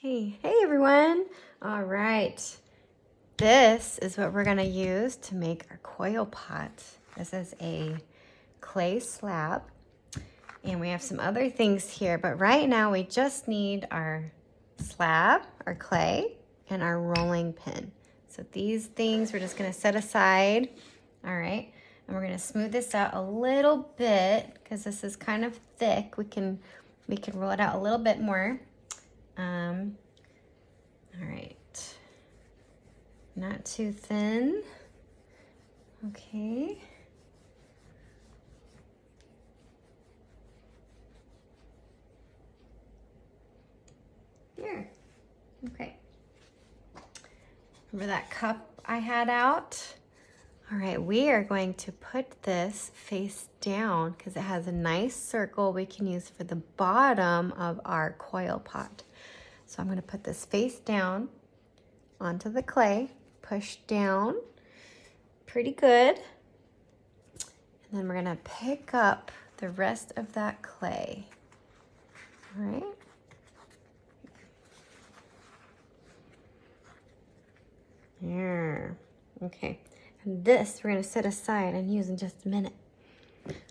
Hey everyone. All right. This is what we're gonna use to make our coil pot. This is a clay slab and we have some other things here, but right now we just need our slab, our clay, and our rolling pin. So these things we're just gonna set aside. All right. And we're gonna smooth this out a little bit because this is kind of thick. We can roll it out a little bit more. All right, not too thin. Okay. There. Okay. Remember that cup I had out? All right, we are going to put this face down because it has a nice circle we can use for the bottom of our coil pot. So I'm going to put this face down onto the clay, push down pretty good. And then we're going to pick up the rest of that clay. All right. There. Okay. And this we're going to set aside and use in just a minute.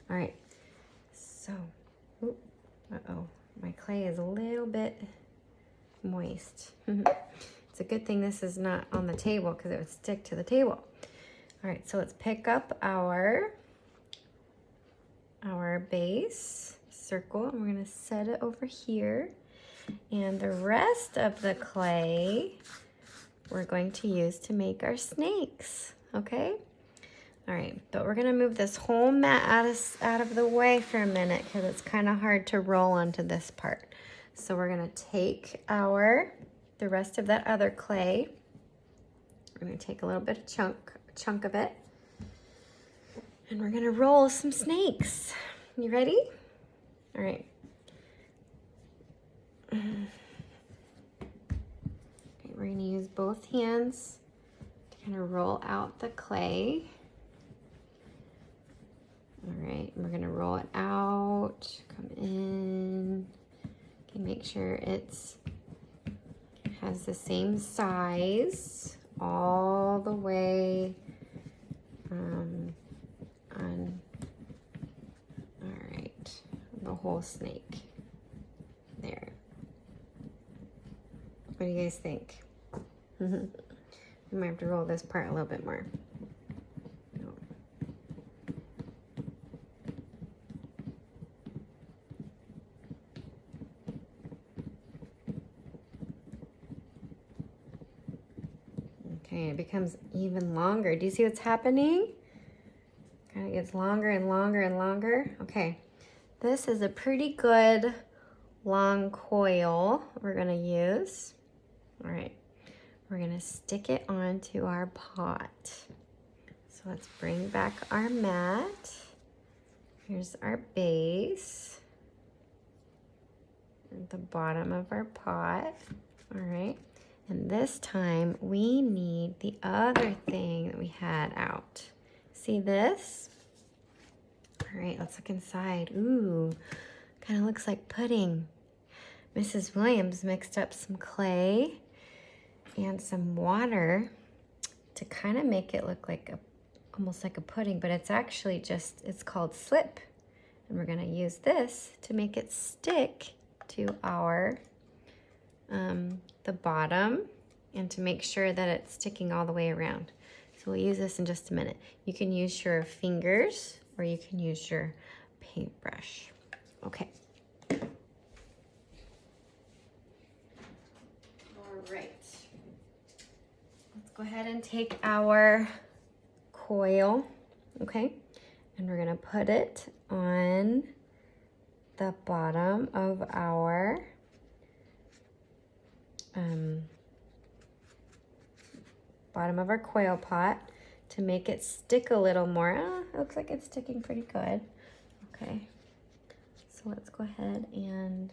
All right. So, uh-oh, my clay is a little bit moist. It's a good thing this is not on the table because it would stick to the table. All right, so let's pick up our base circle and we're gonna set it over here. And the rest of the clay we're going to use to make our snakes, okay? All right, but we're gonna move this whole mat out of the way for a minute because it's kind of hard to roll onto this part. So we're gonna take the rest of that other clay. We're gonna take a little bit of chunk of it, and we're gonna roll some snakes. You ready? All right. Okay, we're gonna use both hands to kind of roll out the clay. All right, we're gonna roll it out, come in. Okay, make sure it's has the same size all the way on, all right, the whole snake. There. What do you guys think? We might have to roll this part a little bit more. Okay, it becomes even longer. Do you see what's happening? Kind of gets longer and longer and longer. Okay, this is a pretty good long coil we're gonna use. All right, we're gonna stick it onto our pot. So let's bring back our mat. Here's our base at the bottom of our pot. All right. And this time we need the other thing that we had out. See this? All right, let's look inside. Ooh, kind of looks like pudding. Mrs. Williams mixed up some clay and some water to kind of make it look like almost like a pudding, but it's actually it's called slip. And we're gonna use this to make it stick to our the bottom and to make sure that it's sticking all the way around. So we'll use this in just a minute. You can use your fingers or you can use your paintbrush. Okay. All right. Let's go ahead and take our coil, okay? And we're gonna put it on the bottom of our coil pot to make it stick a little more. It looks like it's sticking pretty good. Okay, so let's go ahead and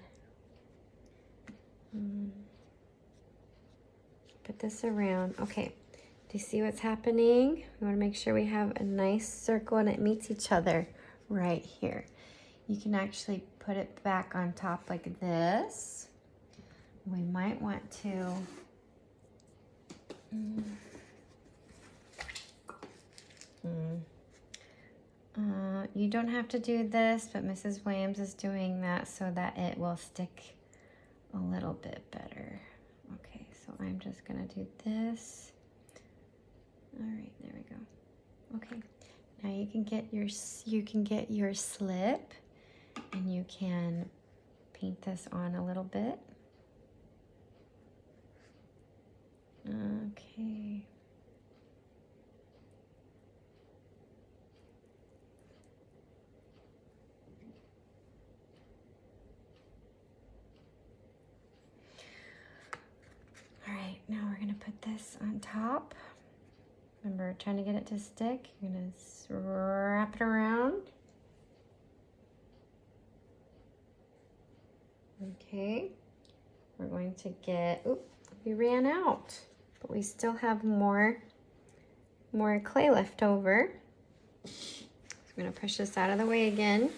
put this around. Okay, do you see what's happening? We want to make sure we have a nice circle and it meets each other right here. You can actually put it back on top like this. we might want to you don't have to do this, but Mrs. Williams is doing that so that it will stick a little bit better. Okay, so I'm just gonna do this. All right, there we go. Okay, now you can get your slip, and you can paint this on a little bit. Okay. All right, now we're gonna put this on top. Remember, trying to get it to stick. You're gonna wrap it around. Okay, we're going to get, oop, we ran out, but we still have more clay left over. So I'm gonna push this out of the way again.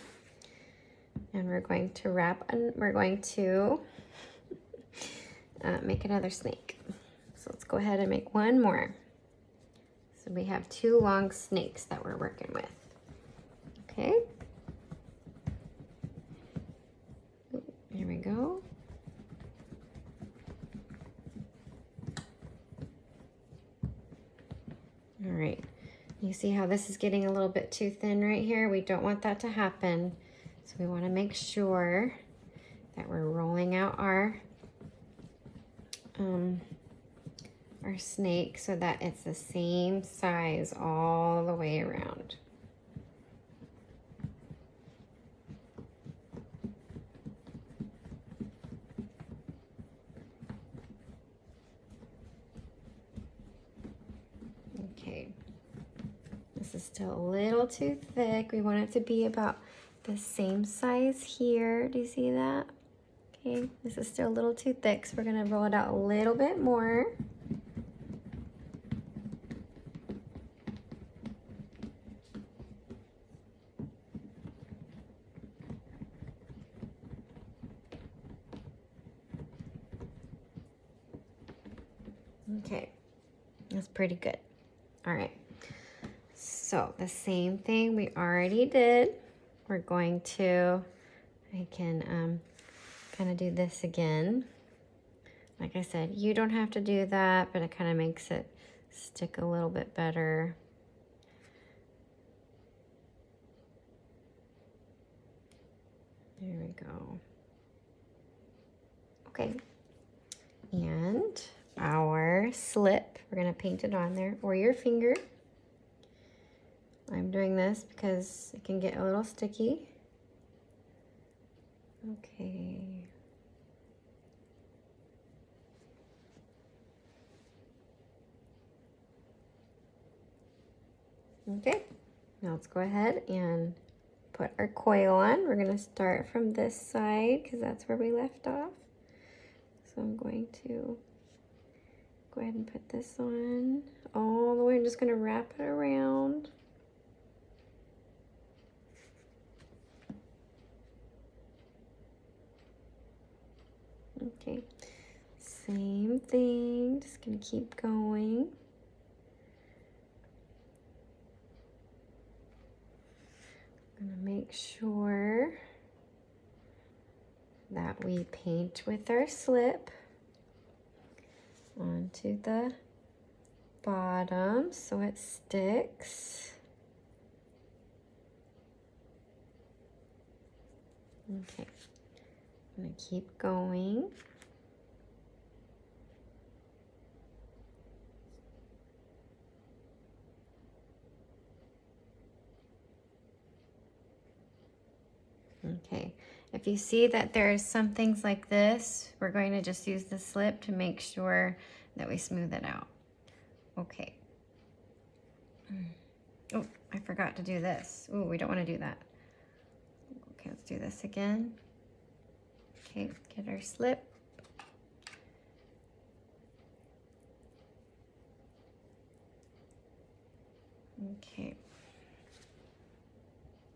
And we're going to wrap, and we're going to make another snake. So let's go ahead and make one more. So we have 2 long snakes that we're working with. Okay. Here we go. All right. You see how this is getting a little bit too thin right here? We don't want that to happen. So we want to make sure that we're rolling out our snake so that it's the same size all the way around. Okay, this is still a little too thick. We want it to be about the same size here. Do you see that? Okay, this is still a little too thick, so we're gonna roll it out a little bit more. Okay, that's pretty good. All right, so the same thing we already did. We're going to, I can kind of do this again. Like I said, you don't have to do that, but it kind of makes it stick a little bit better. There we go. Okay, and our slip, we're gonna paint it on there, or your finger. I'm doing this because it can get a little sticky. Okay. Okay, now let's go ahead and put our coil on. We're gonna start from this side because that's where we left off. So I'm going to go ahead and put this on all the way. I'm just gonna wrap it around. Okay, same thing, just gonna keep going. I'm gonna make sure that we paint with our slip onto the bottom so it sticks. Okay, I'm gonna keep going. Okay, if you see that there's some things like this, we're going to just use the slip to make sure that we smooth it out. Okay. Oh, I forgot to do this. Oh, we don't want to do that. Okay, let's do this again. Okay, get our slip. Okay.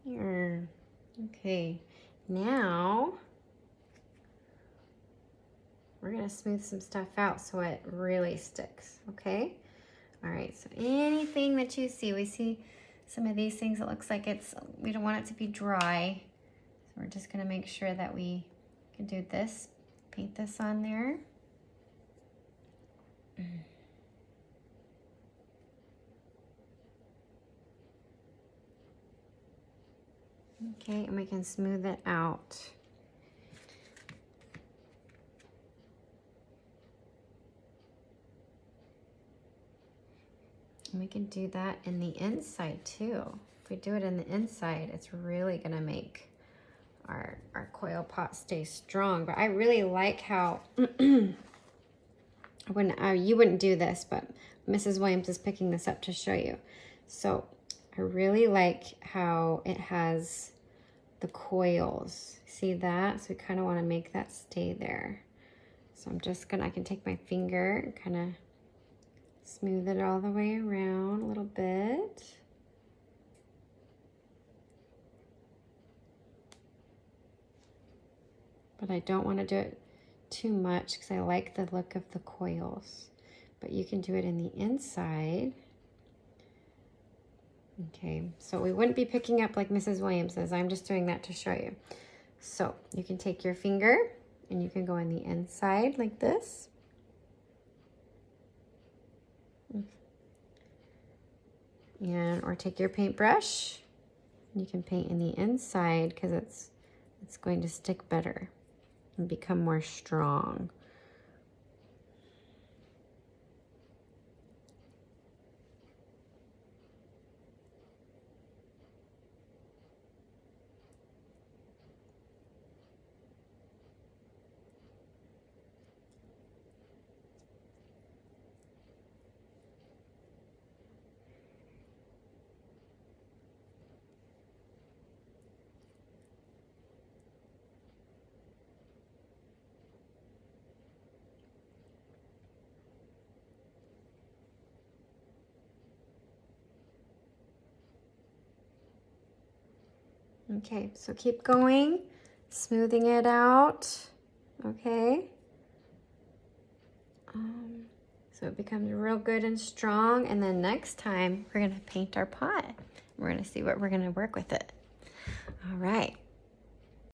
Here. Okay, now we're gonna smooth some stuff out so it really sticks, okay? All right, so anything that you see, we see some of these things, it looks like we don't want it to be dry. So we're just gonna make sure that we can do this, paint this on there. Okay, and we can smooth it out. And we can do that in the inside too. If we do it in the inside, it's really gonna make our coil pot stay strong. But I really like how, you wouldn't do this, but Mrs. Williams is picking this up to show you. So I really like how it has the coils. See that? So we kind of want to make that stay there. So I can take my finger and kind of smooth it all the way around a little bit. But I don't want to do it too much because I like the look of the coils. But you can do it in the inside. Okay, so we wouldn't be picking up like Mrs. Williams says. I'm just doing that to show you. So you can take your finger and you can go in the inside like this. Or take your paintbrush. You can paint in the inside because it's going to stick better and become more strong. Okay, so keep going, smoothing it out, okay? So it becomes real good and strong, and then next time we're gonna paint our pot. We're gonna see what we're gonna work with it. All right.